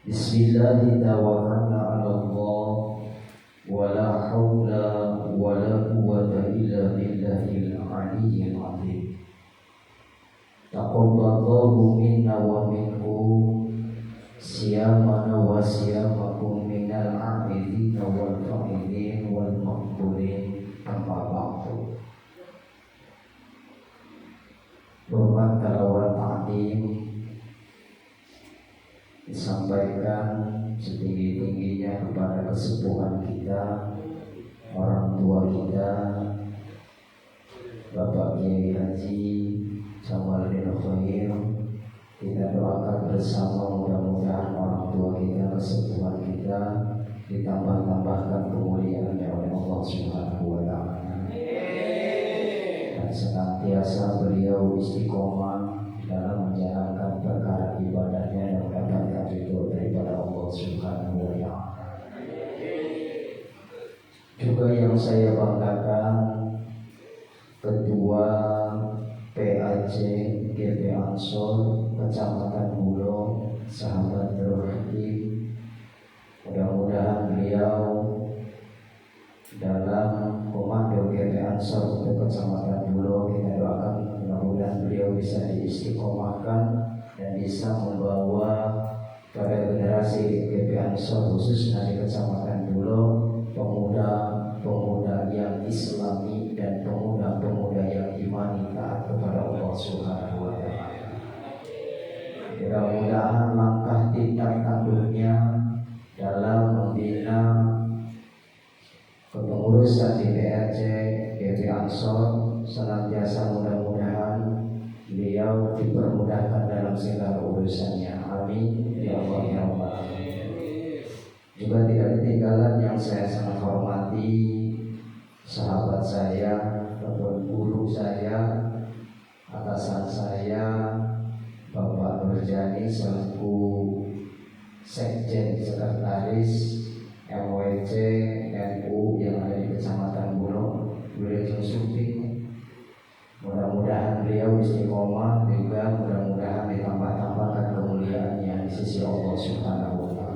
Bismillahirrahmanirrahim. Wala haula wala quwwata illa billahil aliyyil azim. Taqabbalallahu minna wa minkum siyamana wa siyamakum minal a'idina wal fa'idin wal maqbulin. Amma ba'du. Hormat kalawat ta'lim disampaikan setinggi-tingginya kepada kesepuhan kita, orang tua kita, Bapak Kiai Haji Jamaludin Khair. Kita doakan bersama, mudah-mudahan orang tua kita, kesepuhan kita ditambah-tambahkan kemuliaannya oleh Allah Subhanahu wa Ta'ala, dan senantiasa beliau istiqomah dalam menjalankan perkara ibadahnya dan mendapatkan ridho daripada Allah Subhanahu wa Ta'ala. Juga yang saya banggakan, Ketua PAJ GP Ansor Kecamatan Bulo, sahabat Rohim. Mudah-mudahan beliau dalam komando GP Ansor untuk Kecamatan Bulo, kita doakan mudah-mudahan beliau bisa diistiqomahkan dan bisa membawa pada generasi GP Ansor khususnya di Kecamatan Bulo pemuda-pemuda yang islami dan pemuda-pemuda yang imani taat kepada Allah Subhanahu wa Ta'ala. Mudah-mudahan langkah tindak tanduknya dalam membina kepengurusan di PRJ GP Ansor senantiasa mudah-mudahan beliau dipermudahkan dalam segala urusannya. Amin ya Allah ya Rabbal alamin. Juga tidak ketinggalan yang saya sangat hormati, sahabat saya ataupun guru saya, atasan saya, Bapak Nurjani selaku Sekjen Sekretaris MWC NU yang ada di Kecamatan Bulo, Wilujeng Sumping. Mudah-mudahan beliau istiqomah, juga mudah-mudahan ditambah-tambahkan kemuliaannya di sisi Allah Subhanahu wa Ta'ala.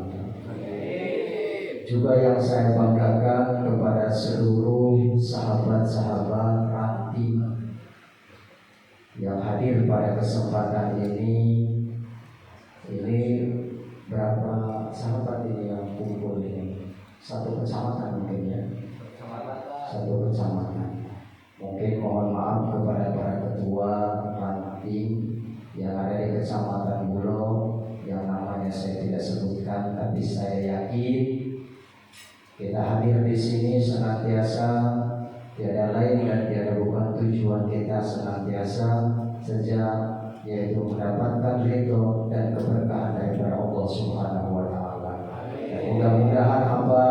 Juga yang saya banggakan kepada seluruh sahabat-sahabat ranting yang hadir pada kesempatan ini. Ini berapa sahabat ini yang kumpul ini? Satu kecamatan mungkin ya? Satu kecamatan. Mungkin mohon maaf kepada para ketua ranting yang ada di Kecamatan Bulo yang namanya saya tidak sebutkan, tapi saya yakin kita hadir di sini senantiasa tiada lain dan tiada bukan tujuan kita senantiasa sejak yaitu mendapatkan ridho dan keberkahan daripada Allah Subhanahu wa Ta'ala. Dan mudah-mudahan hamba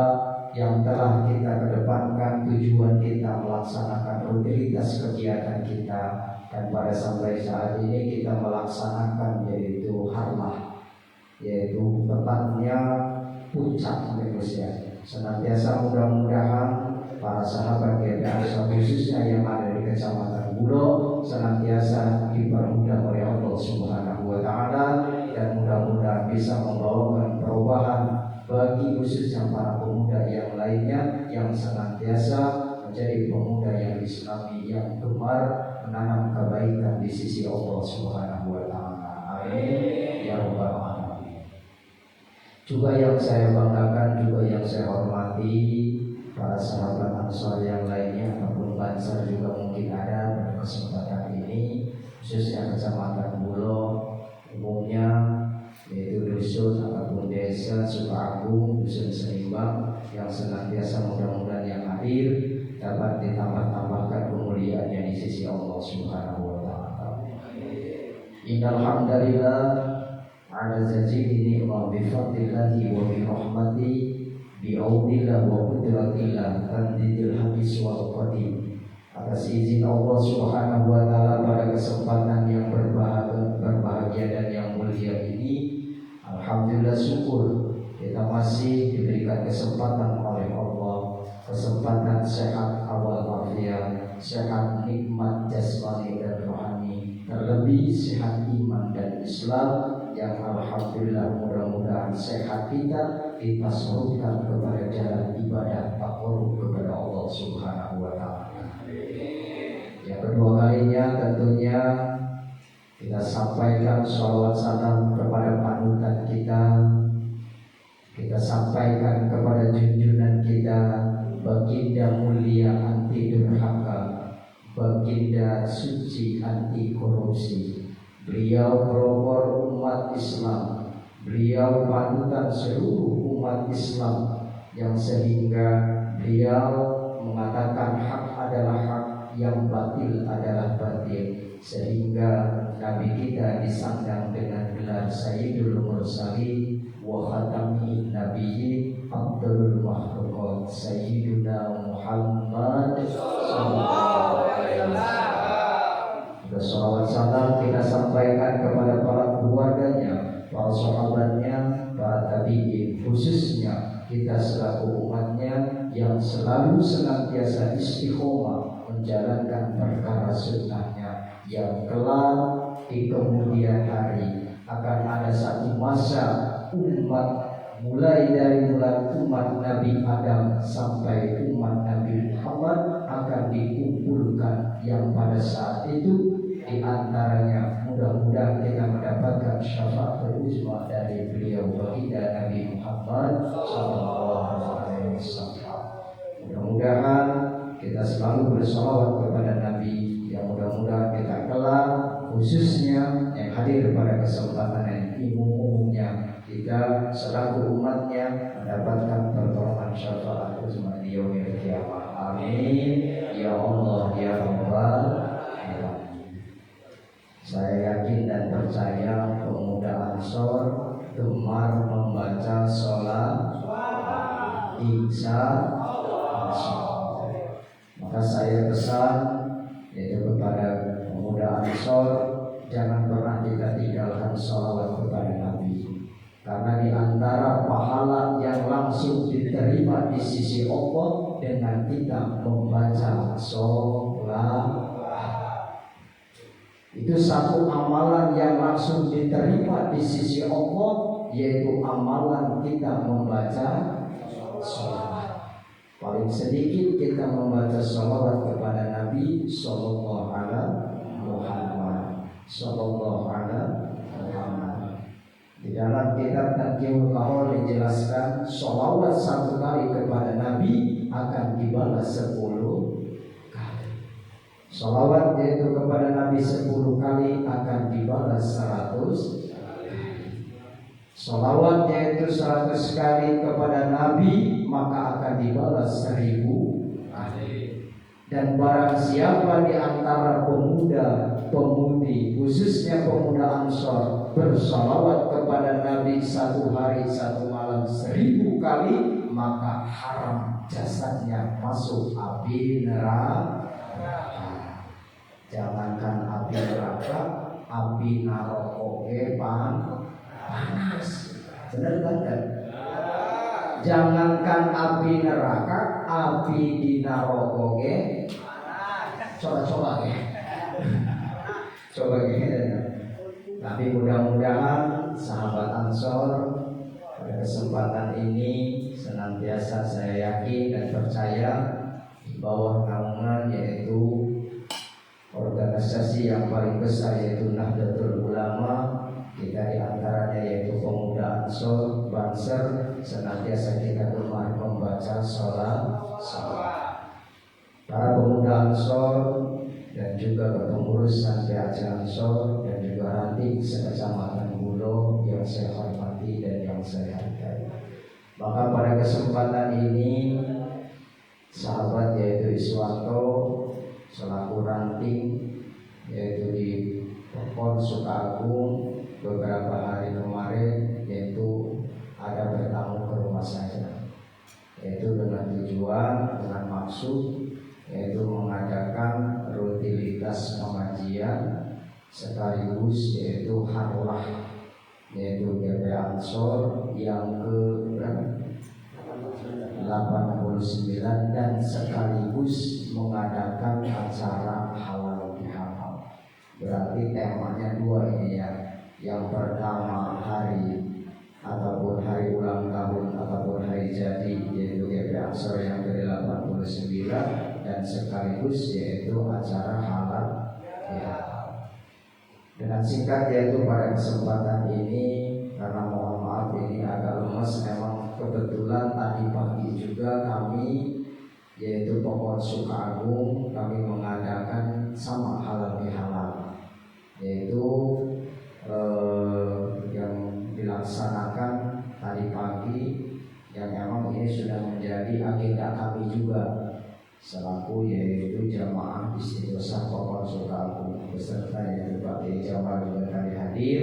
yang telah kita kedepankan tujuan kita melaksanakan rutinitas kegiatan kita, dan pada sampai saat ini kita melaksanakan yaitu harlah, yaitu tepatnya puncak manusia. Senantiasa mudah-mudahan para sahabat GP Ansor khususnya yang ada di Kecamatan Bulo senantiasa dipermudah oleh Allah Subhanahu wa Ta'ala, dan mudah-mudahan bisa membawakan perubahan bagi khususnya para pemuda yang lainnya yang senantiasa menjadi pemuda yang islami yang gemar menanam kebaikan di sisi Allah Subhanahu wa Ta'ala. Amin ya Rabbal alamin. Juga yang saya banggakan, juga yang saya hormati, para sahabat Ansor yang lainnya ataupun Bansar juga mungkin ada pada kesempatan ini, khususnya Kecamatan Bulo umumnya, yaitu dusun ataupun desa Sukaagung, dusun Senimbang, yang senantiasa mudah-mudahan yang hadir dapat ditambah-tambahkan kemuliaannya di sisi Allah Subhanahu wa Ta'ala. Innal hamdalillah ala zajili ni'ma bi fadlillahi wa bi rahmati bi aunillah wa qudratillah tandidil habis wal qadim. Atas izin Allah Subhanahu wa Ta'ala pada kesempatan yang berbahagia dan yang mulia ini, alhamdulillah syukur kita masih diberikan kesempatan oleh Allah, kesempatan sehat awal afiat, sehat nikmat jasmani dan rohani, terlebih sehat iman dan Islam yang alhamdulillah mudah-mudahan mudah-mudahan sehat kita serupkan kepada jalan ibadah takarrub kepada Allah Subhanahu wa taala. Yang kedua kalinya tentunya kita sampaikan sholawat salam kepada panutan kita sampaikan kepada junjungan kita, baginda mulia anti durhaka, baginda suci anti korupsi. Beliau pelopor umat Islam, beliau panutan seluruh umat Islam, yang sehingga beliau mengatakan hak adalah hak, yang batil adalah batil, sehingga Nabi kita disandang dengan gelar Sayyidul Mursalin wa Khatamin Nabiyyin Abdul Makhluqat Sayyiduna Muhammad sallallahu alaihi wasallam. Salawat salam kita sampaikan kepada para keluarganya, para sahabatnya, para tabi'in, khususnya kita selaku umatnya yang selalu senantiasa istiqomah menjalankan perkara sunnahnya, yang kelak di kemudian hari akan ada satu masa umat, mulai dari umat Nabi Adam sampai umat Nabi Muhammad akan dikumpulkan, yang pada saat itu di antaranya mudah-mudahan kita mendapatkan syafaat uzma dari beliau baginda Nabi Muhammad sallallahu alaihi wasallam. Mudah-mudahan kita selalu bersalawat kepada Nabi, yang mudah-mudahan kita kelak khususnya yang hadir pada kesempatan ini umumnya kita selaku umatnya mendapatkan pertolongan syafaat uzma di yaumil qiyamah. Amin ya Allah ya Rabbal alamin. Saya yakin dan percaya pemuda Ansor gemar membaca sholat insya Allah. Maka saya pesan yaitu kepada pemuda Ansor, jangan pernah kita tinggalkan sholawat kepada Nabi, karena di antara pahala yang langsung diterima di sisi Allah dengan kita membaca sholat, itu satu amalan yang langsung diterima di sisi Allah, yaitu amalan kita membaca sholawat. Paling sedikit kita membaca sholawat kepada Nabi Sallallahu Alaihi Muhammad Sallallahu Alaihi Muhammad. Di dalam kitab Taqiyul Qaul dijelaskan sholawat satu kali kepada Nabi akan dibalas 10 kali. Sholawat yaitu kepada Nabi 10 kali akan dibalas 100 kali. Sholawat yaitu 100 kali kepada Nabi maka akan dibalas 1000 kali. Dan barang siapa di antara pemuda, pemudi, khususnya pemuda Ansor bersalawat kepada Nabi satu hari satu malam 1000 kali, maka haram jasadnya masuk api neraka. Jangankan api neraka, api narokoke panas. Benar kan? Jangankan api neraka, api di narokoke coba ya. Coba ya. Tapi mudah-mudahan sahabat Ansor pada kesempatan ini senantiasa saya yakin dan percaya di bawah naungan yaitu organisasi yang paling besar yaitu Nahdlatul Ulama, kita diantaranya yaitu pemuda Ansor Banser, senantiasa kita gemar membaca sholat. Para pemuda Ansor dan juga pengurus Santri Aceh Ansor dan juga ranting sekecamatan Bulo yang saya hormati dan yang saya hargai. Maka pada kesempatan ini sahabat yaitu Iswanto selaku ranting yaitu di Pon Sukaagung beberapa hari kemarin yaitu ada bertamu ke rumah saya, yaitu dengan tujuan, dengan maksud yaitu mengadakan rutinitas pengajian sekaligus yaitu harlah yaitu GP Ansor yang ke 89 dan sekaligus mengadakan acara halal bihalal. Berarti temanya dua ini ya. Yang pertama hari ataupun sekaligus yaitu acara halal ya. Dengan singkat yaitu pada kesempatan ini, karena mohon maaf ini agak lemes, memang kebetulan tadi pagi juga kami yaitu Pokok Sukagung kami mengadakan sama halal bihalal, yaitu yang dilaksanakan tadi pagi, yang memang ini sudah menjadi agenda kami juga selaku yaitu jamaah istighosah Pokok Sukagung beserta yang Pak Jamal juga tadi hadir,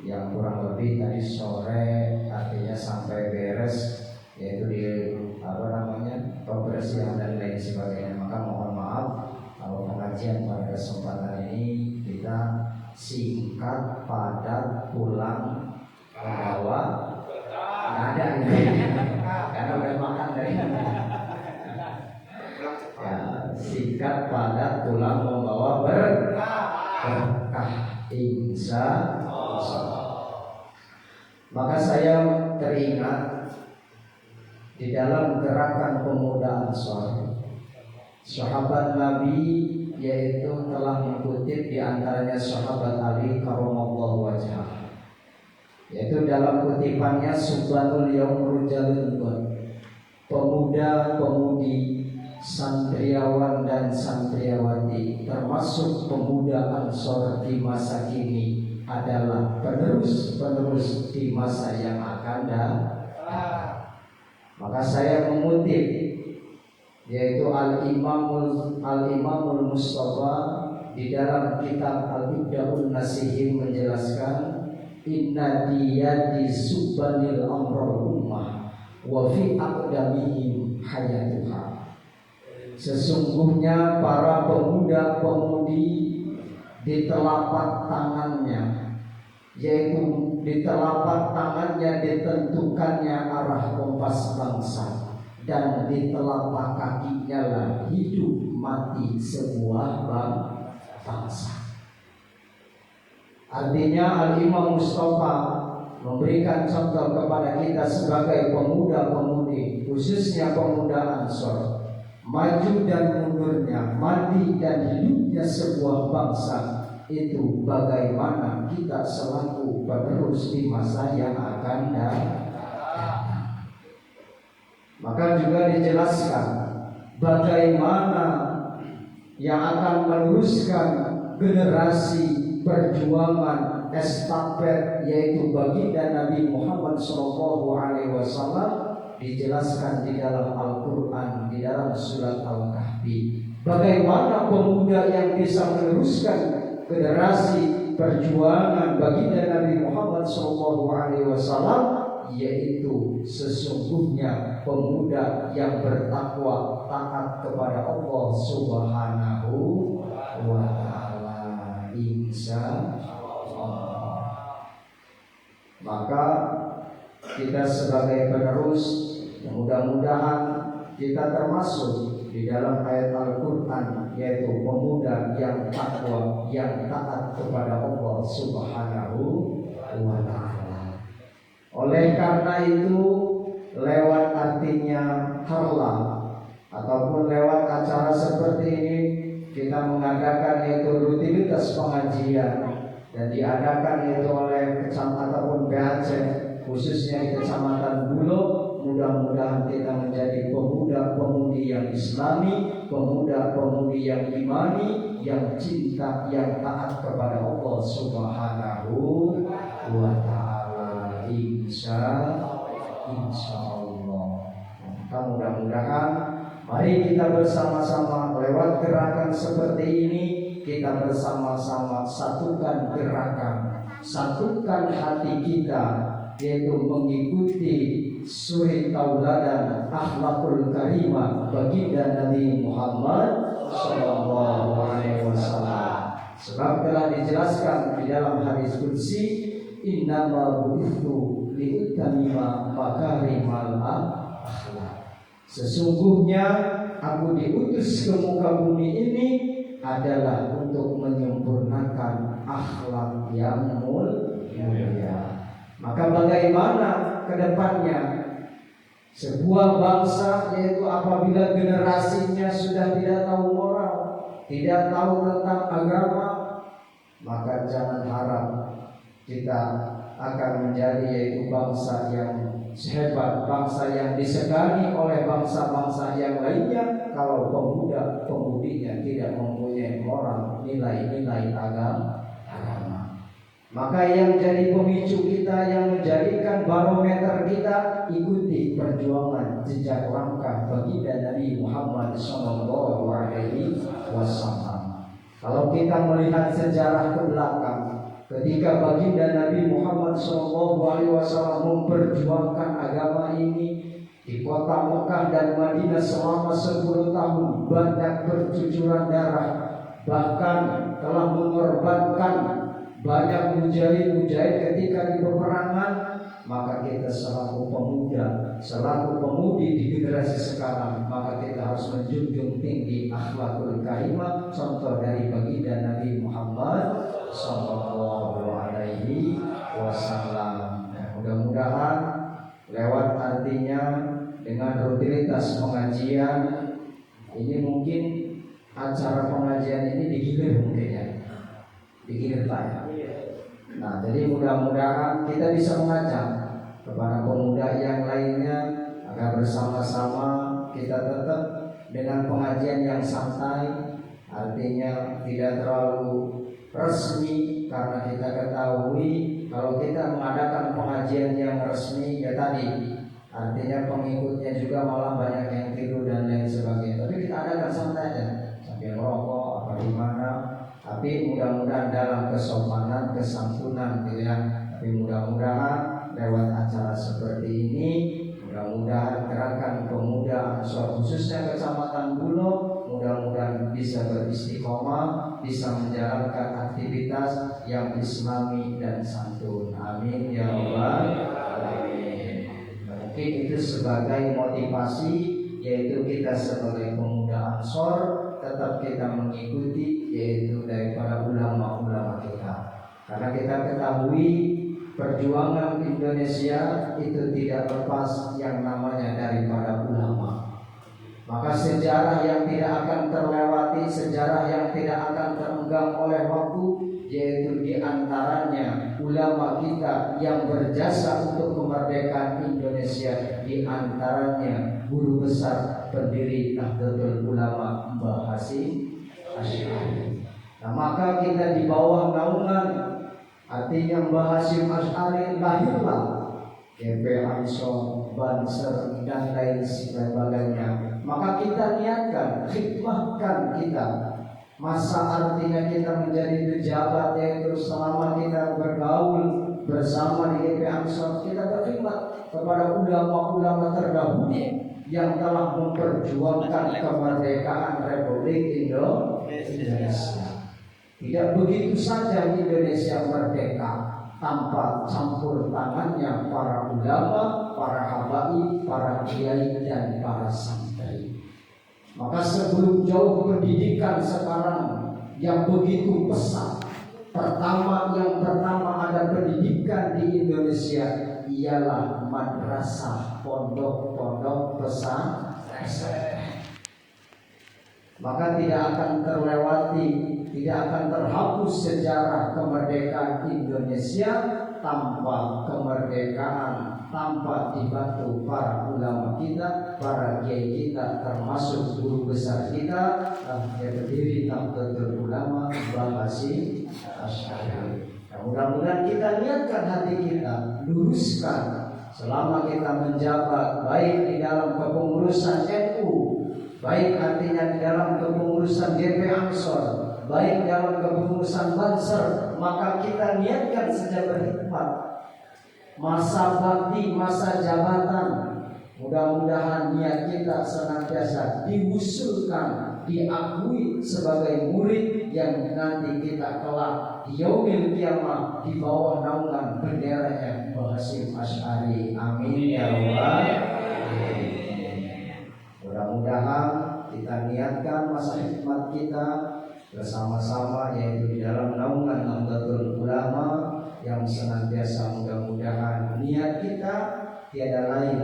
yang kurang lebih tadi sore artinya sampai beres yaitu di pembersihan dan lain sebagainya. Maka mohon maaf kalau pengajian pada kesempatan ini kita singkat, padat, pulang membawa nggak ada ini karena udah makan dari ya, singkat, padat, pulang membawa berkah insya Allah. Maka saya teringat di dalam gerakan pemuda Ansor, sahabat Nabi yaitu telah mengutip di antaranya sahabat Ali karramallahu wajhah, yaitu dalam kutipannya subhanul yaum rujalun, pemuda-pemudi, santriawan dan santriawati termasuk pemuda Ansor di masa kini adalah penerus di masa yang akan datang. Maka saya mengutip yaitu Al-Imamul Mustafa di dalam kitab Al-Ibdaun Nasihim menjelaskan, inna diyati subbanil amrul ummah wa fi aqdamihim hayatuha. Sesungguhnya para pemuda-pemudi di telapak tangannya, yaitu di telapak tangannya ditentukannya arah kompas bangsa, dan di telapak kakinya lah hidup mati sebuah bangsa. Artinya Al-Imam Mustafa memberikan contoh kepada kita sebagai pemuda-pemudi, khususnya pemuda Ansor, maju dan mundurnya, mati dan hidupnya sebuah bangsa itu bagaimana kita selaku penerus di masa yang akan datang. Maka juga dijelaskan bagaimana yang akan meneruskan generasi perjuangan estafet yaitu baginda Nabi Muhammad SAW, dijelaskan di dalam Al-Quran di dalam surat Al-Kahfi. Bagaimana pemuda yang bisa meneruskan generasi perjuangan baginda Nabi Muhammad SAW, yaitu sesungguhnya pemuda yang bertakwa taat kepada Allah Subhanahu wa Ta'ala, insya Allah. Maka kita sebagai penerus, mudah-mudahan kita termasuk di dalam ayat Al-Quran, yaitu pemuda yang takwa, yang taat kepada Allah Subhanahu wa Ta'ala. Oleh karena itu, lewat artinya harlah ataupun lewat acara seperti ini, kita mengadakan yaitu rutinitas pengajian dan diadakan yaitu oleh kecamatan ataupun PAC khususnya di Kecamatan Bulog. Mudah-mudahan kita menjadi pemuda-pemudi yang islami, pemuda-pemudi yang imani, yang cinta, yang taat kepada Allah Subhanahu wa Ta'ala, insya Allah. Maka mudah-mudahan mari kita bersama-sama lewat gerakan seperti ini, kita bersama-sama satukan gerakan, satukan hati kita, yaitu mengikuti suri tauladan akhlakul karimah baginda Nabi Muhammad sallallahu alaihi wasallam. Sebab telah dijelaskan di dalam hadis qudsi, innama bu'ithu liutamima makarimal akhlak. Sesungguhnya aku diutus ke muka bumi ini adalah untuk menyempurnakan akhlak yang mulia. Maka bagaimana ke depannya Sebuah bangsa yaitu apabila generasinya sudah tidak tahu moral, tidak tahu tentang agama, maka jangan harap kita akan menjadi yaitu bangsa yang hebat, bangsa yang disegani oleh bangsa-bangsa yang lainnya kalau pemuda-pemudinya tidak mempunyai moral, nilai-nilai agama. Maka yang jadi pemicu kita, yang menjadikan barometer kita, ikuti perjuangan jejak langkah baginda Nabi Muhammad SAW. Kalau kita melihat sejarah ke belakang, ketika baginda Nabi Muhammad SAW memperjuangkan agama ini di kota Mekah dan Madinah selama 10 tahun, banyak percucuran darah, bahkan telah mengorbankan banyak mujahid-mujahid ketika di peperangan. Maka kita selaku pemuda, selaku pemudi di generasi sekarang, maka kita harus menjunjung tinggi akhlakul karimah, contoh dari baginda Nabi Muhammad sallallahu alaihi wasallam. Mudah-mudahan lewat artinya dengan rutinitas pengajian ini, mungkin acara pengajian ini digilir mungkin ya, digilir tanya. Nah, jadi mudah-mudahan kita bisa mengajak kepada pemuda yang lainnya agar bersama-sama kita tetap dengan pengajian yang santai, artinya tidak terlalu resmi, karena kita ketahui kalau kita mengadakan pengajian yang resmi ya tadi artinya pengikutnya juga malah banyak yang tidur dan lain sebagainya. Tapi kita adakan santai aja sambil merokok apa di mana. Tapi mudah-mudahan dalam kesopanan, kesantunan gitu ya. Tapi mudah-mudahan lewat acara seperti ini, mudah-mudahan gerakan pemuda Ansor khususnya Kecamatan Bulo mudah-mudahan bisa beristiqomah, bisa menjalankan aktivitas yang islami dan santun. Amin ya rabbal alamin. Mungkin itu sebagai motivasi, yaitu kita sebagai pemuda Ansor tetap kita mengikuti yaitu daripada ulama-ulama kita, karena kita ketahui perjuangan Indonesia itu tidak lepas yang namanya daripada ulama. Maka sejarah yang tidak akan terlewati, sejarah yang tidak akan terenggang oleh waktu, yaitu diantaranya ulama kita yang berjasa untuk kemerdekaan Indonesia, diantaranya guru besar pendiri Nahdlatul Ulama Mbah Hasyim Asy'ari. Nah, maka kita di bawah naungan, artinya Mbah Hasyim Asy'ari, lahirlah GP Ansor, Banser dan lain sebagainya. Maka kita niatkan, khidmahkan kita. Masa artinya kita menjadi pejabat, yaitu selama kita bergaul bersama di GP Ansor, kita berkhidmat kepada ulama-ulama terdahulu yang telah memperjuangkan kemerdekaan Republik Indonesia. Tidak begitu saja Indonesia merdeka tanpa campur tangannya para ulama, para habaib, para kiai dan para santri. Maka sebelum jauh pendidikan sekarang yang begitu pesat, yang pertama ada pendidikan di Indonesia ialah madrasah, pondok-pondok pesantren. Maka tidak akan terlewati, tidak akan terhapus sejarah kemerdekaan Indonesia tanpa kemerdekaan, tanpa dibantu para ulama kita, para kiai kita, termasuk guru besar kita, yang berdiri Nahdlatul Ulama Mbah Hasyim Asy'ari. Mudah-mudahan kita niatkan hati kita, luruskan selama kita menjabat, baik di dalam kepengurusan NU, baik artinya di dalam kepengurusan GP Ansor, baik dalam kepengurusan Banser, maka kita niatkan sejak berkhidmat. Masa bakti, masa jabatan, mudah-mudahan niat kita senantiasa diusulkan, diakui sebagai murid yang nanti kita kelak di yaumil kiamah di bawah naungan benderanya Mbah Hasyim Asy'ari. Amin ya rabbal alamin. Mudah-mudahan kita niatkan masa khidmat kita bersama-sama, yaitu di dalam naungan Nahdlatul Ulama, yang senantiasa mudah-mudahan niat kita tiada lain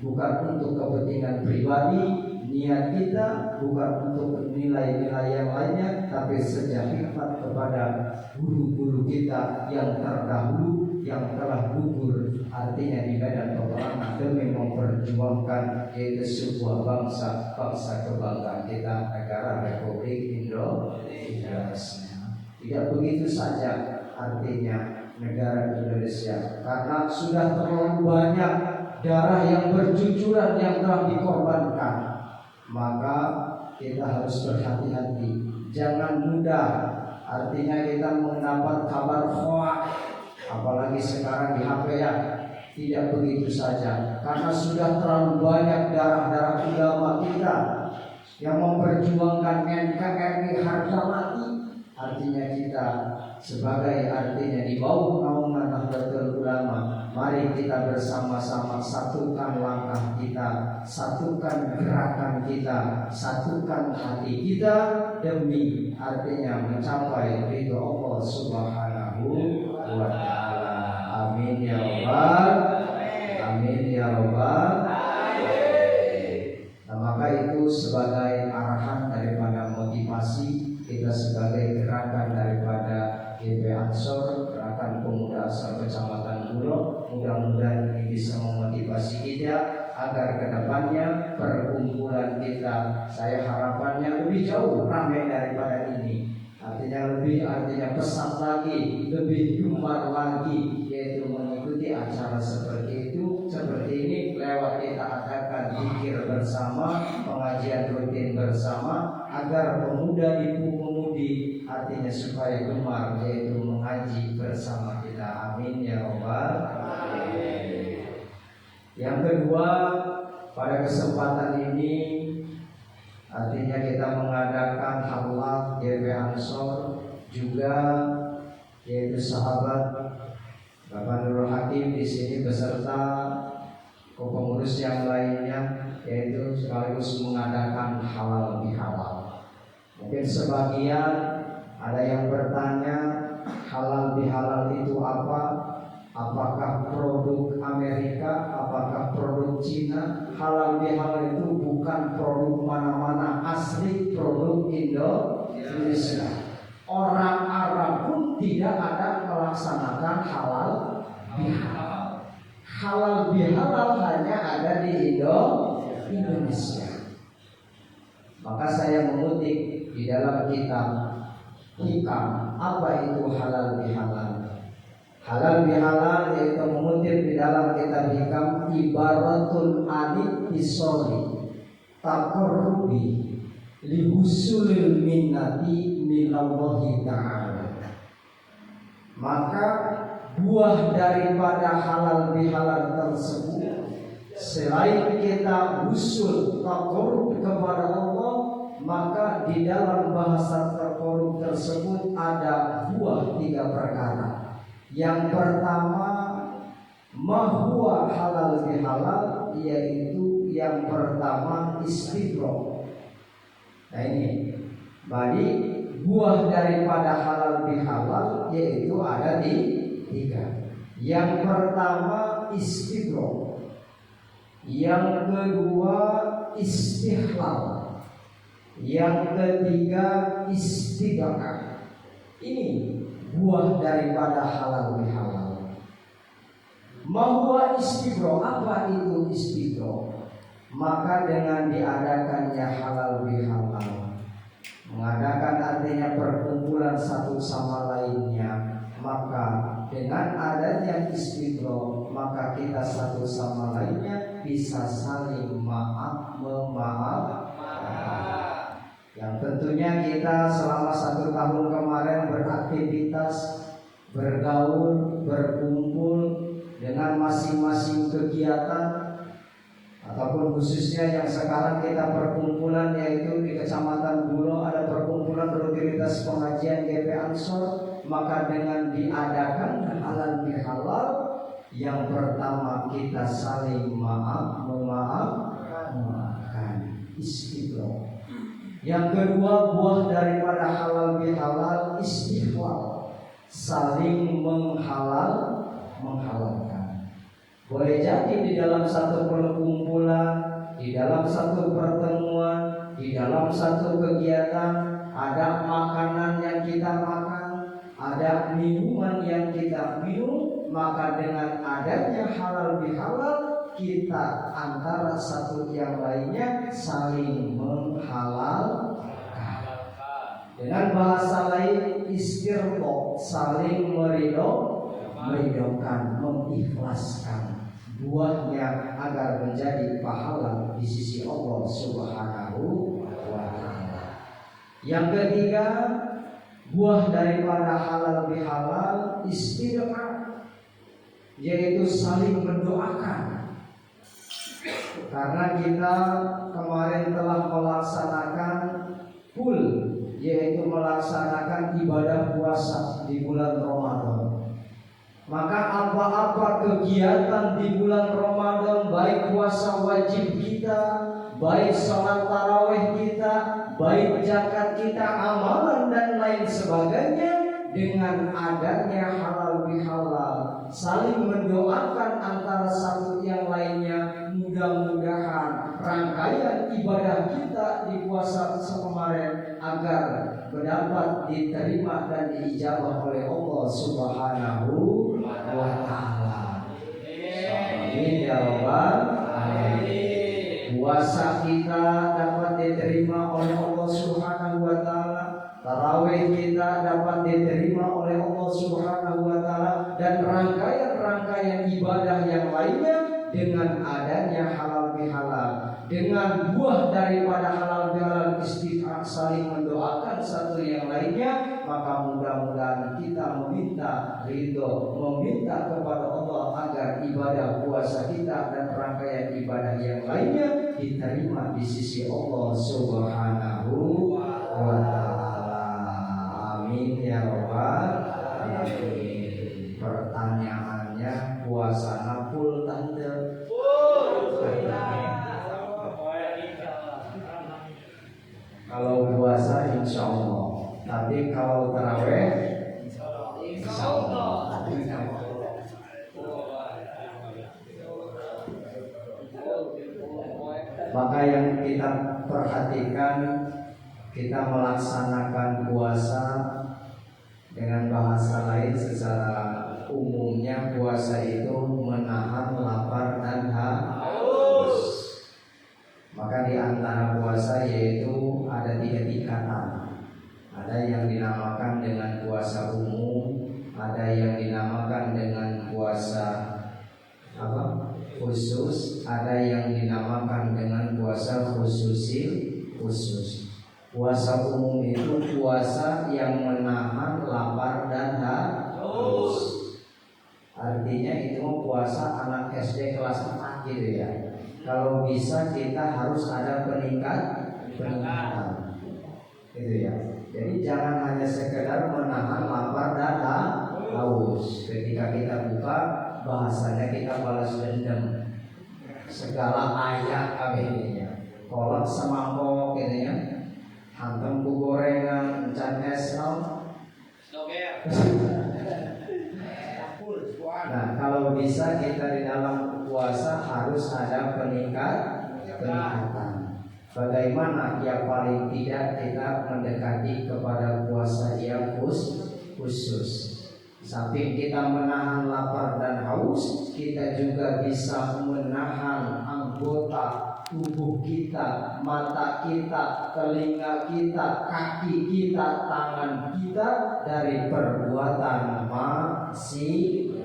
bukan untuk kepentingan pribadi. Niat kita bukan untuk nilai-nilai yang lainnya, tapi sejak hikmat kepada guru-guru kita yang terdahulu yang telah gugur, artinya di medan peperangan demi memperjuangkan yaitu sebuah bangsa kebanggaan kita, negara Republik Indonesia. Tidak begitu saja artinya negara Indonesia, karena sudah terlalu banyak darah yang bercucuran yang telah dikorbankan. Maka kita harus berhati-hati, jangan mudah artinya kita mendapat kabar hoax, apalagi sekarang di HP ya. Tidak begitu saja, karena sudah terlalu banyak darah-darah ulama kita yang memperjuangkan NKRI harga mati. Artinya kita sebagai artinya di bawah naungan Nahdlatul Ulama, mari kita bersama-sama satukan langkah kita, satukan gerakan kita, satukan hati kita demi artinya mencapai ridho Allah Subhanahu wa Ta'ala. Amin ya Rabbal, amin ya Rabbal. Nah, maka itu sebagai arahan daripada motivasi kita sebagai gerakan daripada GP Ansor, gerakan pemuda asal Kecamatan Bulog. Mudah-mudahan ini bisa memotivasi kita agar kedepannya perkumpulan kita, saya harapannya lebih jauh ramai daripada ini. Artinya pesat lagi, lebih gemar lagi, yaitu mengikuti acara seperti itu, seperti ini, lewat kita adakan zikir bersama, pengajian rutin bersama, agar pemuda ibu pemudi artinya supaya gemar, yaitu mengaji bersama kita. Amin ya Rabbal alamin. Yang kedua, pada kesempatan ini artinya kita mengadakan halaqah GP Ansor juga, yaitu sahabat Bapak Nurul Hakim di sini beserta pengurus yang lainnya, yaitu sekaligus mengadakan halal bihalal. Mungkin sebagian ada yang bertanya, halal bihalal itu apa? Apakah produk Amerika? Apakah produk Cina? Halal bihalal itu bukan produk mana-mana, asli produk Indonesia. Orang Arab pun tidak ada melaksanakan halal bihalal. Halal bihalal hanya ada di Indonesia. Maka saya mengutip di dalam kitab Hikam, apa itu halal bihalal? Halal bihalal yaitu mengutip di dalam kitab Hikam, ibaratun anit isori taqarrubi lihusulil minnati minallahi ta'ala. Maka buah daripada halal bihalal tersebut, selain kita usul taqarrub kepada Allah, maka di dalam bahasa taqarrub tersebut ada buah 3 perkara. Yang pertama, mahwa halal bihalal, yaitu yang pertama istibro. Nah ini, jadi buah daripada halal bihalal yaitu ada di 3. Yang pertama istibro, yang kedua istihlal, yang ketiga istibaqah. Ini buah daripada halal bihalal. Mahwa istibro, apa itu istibro? Maka dengan diadakannya halal bihalal, mengadakan artinya perkumpulan satu sama lainnya, maka dengan adanya istibro, maka kita satu sama lainnya bisa saling memaafkan. Yang tentunya kita selama 1 tahun kemarin beraktivitas, bergaul, berkumpul dengan masing-masing kegiatan, ataupun khususnya yang sekarang kita perkumpulan, yaitu di Kecamatan Bulog ada perkumpulan rutinitas pengajian GP Ansor. Maka dengan diadakan halal bihalal, yang pertama kita saling memaafkan, istibro. Yang kedua, buah daripada halal bihalal istihwal, saling menghalalkan. Boleh jadi di dalam satu perkumpulan, di dalam satu pertemuan, di dalam satu kegiatan ada makanan yang kita makan, ada minuman yang kita minum, maka dengan adanya halal bihalal kita antara satu yang lainnya saling menghalalkan. Dengan bahasa lain istirqaq, saling meridhokan, mengikhlaskan buahnya agar menjadi pahala di sisi Allah Subhanahu wa taala. Yang ketiga, buah daripada halal bihalal istirqaq, yaitu saling mendoakan. Karena kita kemarin telah melaksanakan full, yaitu melaksanakan ibadah puasa di bulan Ramadan. Maka apa-apa kegiatan di bulan Ramadan, baik puasa wajib kita, baik salat tarawih kita, baik zakat kita, amalan dan lain sebagainya, dengan adanya halal bihalal, saling mendoakan antara satu yang lainnya, mudah-mudahan rangkaian ibadah kita di puasa kemarin agar mendapat diterima dan diijabah oleh Allah Subhanahu wa taala. Amin ya rabbal alamin. Puasa kita dapat diterima oleh Allah Subhanahu wa taala. Tarawih kita dapat diterima oleh Allah Subhanahu wa taala, dan rangkaian-rangkaian ibadah yang lainnya dengan adanya halal bihalal, dengan buah daripada halal bihalal istighfar, saling mendoakan satu yang lainnya, maka mudah-mudahan kita meminta ridho, meminta kepada Allah agar ibadah puasa kita dan rangkaian ibadah yang lainnya diterima di sisi Allah Subhanahu wa taala. Amin ya rabbal alamin. Pertanyaannya, puasa full tante? Kalau puasa insya Allah, tapi kalau taraweh insya Allah. Maka yang kita perhatikan, kita melaksanakan puasa dengan bahasa lain secara umumnya, puasa itu menahan lapar dan haus. Maka di antara puasa yaitu ada 3 tingkatan. Ada yang dinamakan dengan puasa umum, ada yang dinamakan dengan puasa khusus, ada yang dinamakan dengan puasa khusus. Puasa umum itu puasa yang menahan lapar dan haus. Artinya itu puasa anak SD kelas 4 gitu ya. Kalau bisa kita harus ada peningkatan gitu ya. Jadi jangan hanya sekedar menahan lapar dan haus. Ketika kita buka, bahasanya kita balas dendam segala ayat kabehnya, kolak semangkok gitu ya, hantam ku gorengan, encan es Nah, kalau bisa kita di dalam puasa harus ada peningkatan. Bagaimana ya, paling tidak kita mendekati kepada puasa yang khusus. Samping kita menahan lapar dan haus, kita juga bisa menahan anggota tubuh kita, mata kita, telinga kita, kaki kita, tangan kita dari perbuatan maksiat.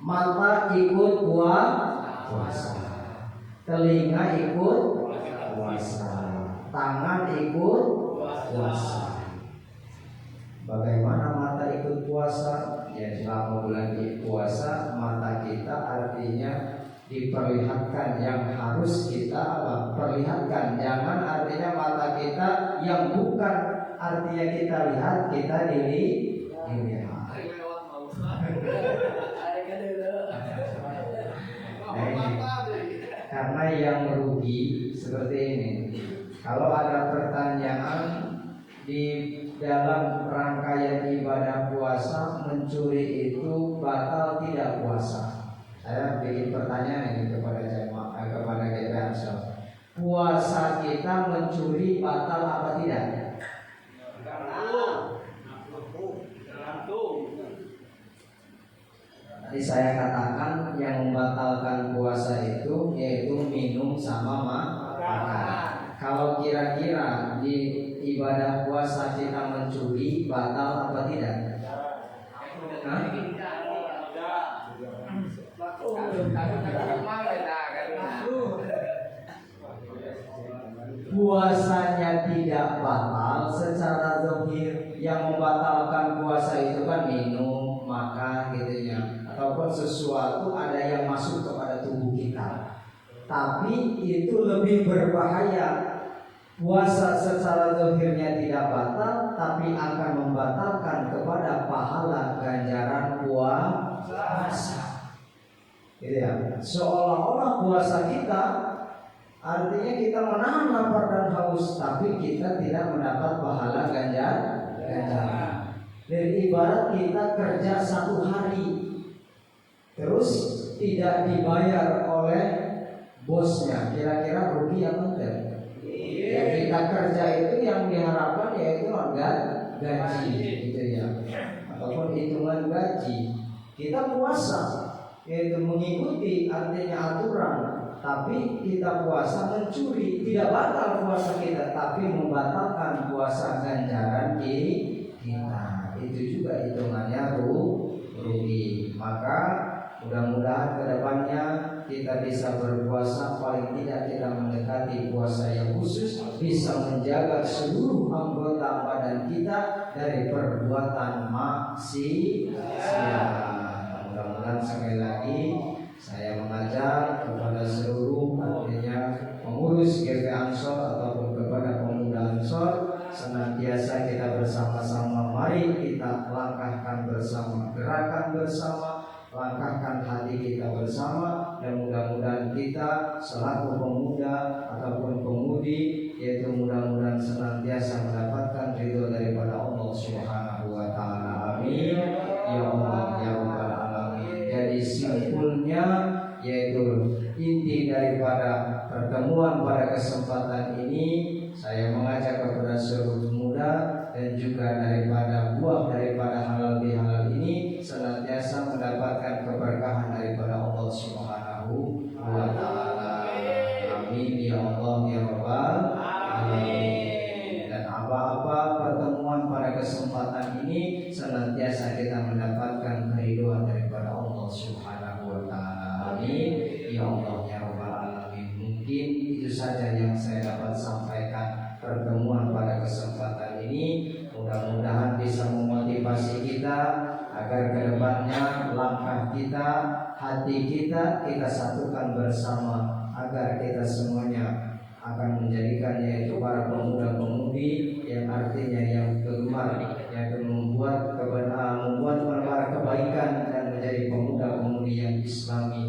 Mata ikut puasa, telinga ikut puasa, tangan ikut puasa. Bagaimana mata ikut puasa? Ya, selama bulan puasa mata kita artinya diperlihatkan yang harus kita perlihatkan. Jangan artinya mata kita yang bukan artinya kita lihat, kita dilihat. Karena yang merugi seperti ini, kalau ada pertanyaan di dalam rangkaian ibadah puasa, mencuri itu batal tidak puasa? pertanyaan ini kepada jemaah, kepada GP Ansor. Puasa kita mencuri batal apa tidak? Tadi saya katakan yang membatalkan puasa itu yaitu minum sama makan. Kalau kira-kira di ibadah puasa kita mencuri batal apa tidak? Puasanya tidak batal secara zahir. Yang membatalkan puasa itu kan minum, makan gitu ya, ataupun sesuatu ada yang masuk kepada tubuh kita. Tapi itu lebih berbahaya. Puasa secara zahirnya tidak batal, tapi akan membatalkan kepada pahala ganjaran puasa. Gitu ya. Seolah-olah puasa kita artinya kita menahan lapar dan haus, tapi kita tidak mendapat pahala ganjaran. Dari ibarat kita kerja 1 hari, terus tidak dibayar oleh bosnya, kira-kira rugi apa enggak? Yang kita kerja itu yang diharapkan yaitu gaji, gitu ya, ataupun hitungan gaji. Kita puasa yaitu mengikuti artinya aturan, tapi kita puasa mencuri. Tidak batal puasa kita, tapi membatalkan puasa ganjaran kita. Itu juga hitungannya rugi. Maka mudah-mudahan kedepannya kita bisa berpuasa, paling tidak kita mendekati puasa yang khusus, bisa menjaga seluruh anggota badan kita dari perbuatan maksiat. Mudah-mudahan sekali lagi saya mengajak kepada seluruh artinya pengurus GP Ansor ataupun kepada pemuda Ansor, senantiasa kita bersama-sama, mari kita langkahkan bersama, gerakan bersama, langkahkan hati kita bersama, dan mudah-mudahan kita selaku pemuda ataupun pemudi, yaitu mudah-mudahan senantiasa mendapatkan ridho daripada Allah Subhanahu wa taala. Amin ya Allah ya rabbal alamin. Jadi simpulnya yaitu inti daripada pertemuan pada kesempatan ini, saya mengajak kepada seluruh pemuda dan juga daripada buah daripada halal bihalal ini senantiasa mendapatkan keberkahan daripada Allah Subhanahu wa taala. Amin ya Allah ya rabbal alamin. Dan apa-apa pertemuan pada kesempatan ini senantiasa kita mendapatkan keridhaan daripada Allah Subhanahu wa taala. Amin ya Allah ya rabbal alamin. Mungkin itu saja yang saya dapat sampaikan pertemuan pada kesempatan ini. Mudah-mudahan bisa memotivasi kita agar kedepannya langkah kita, hati kita satukan bersama, agar kita semuanya akan menjadikannya itu para pemuda-pemudi yang artinya yang gemar, yang membuat para kebaikan dan menjadi pemuda-pemudi yang Islami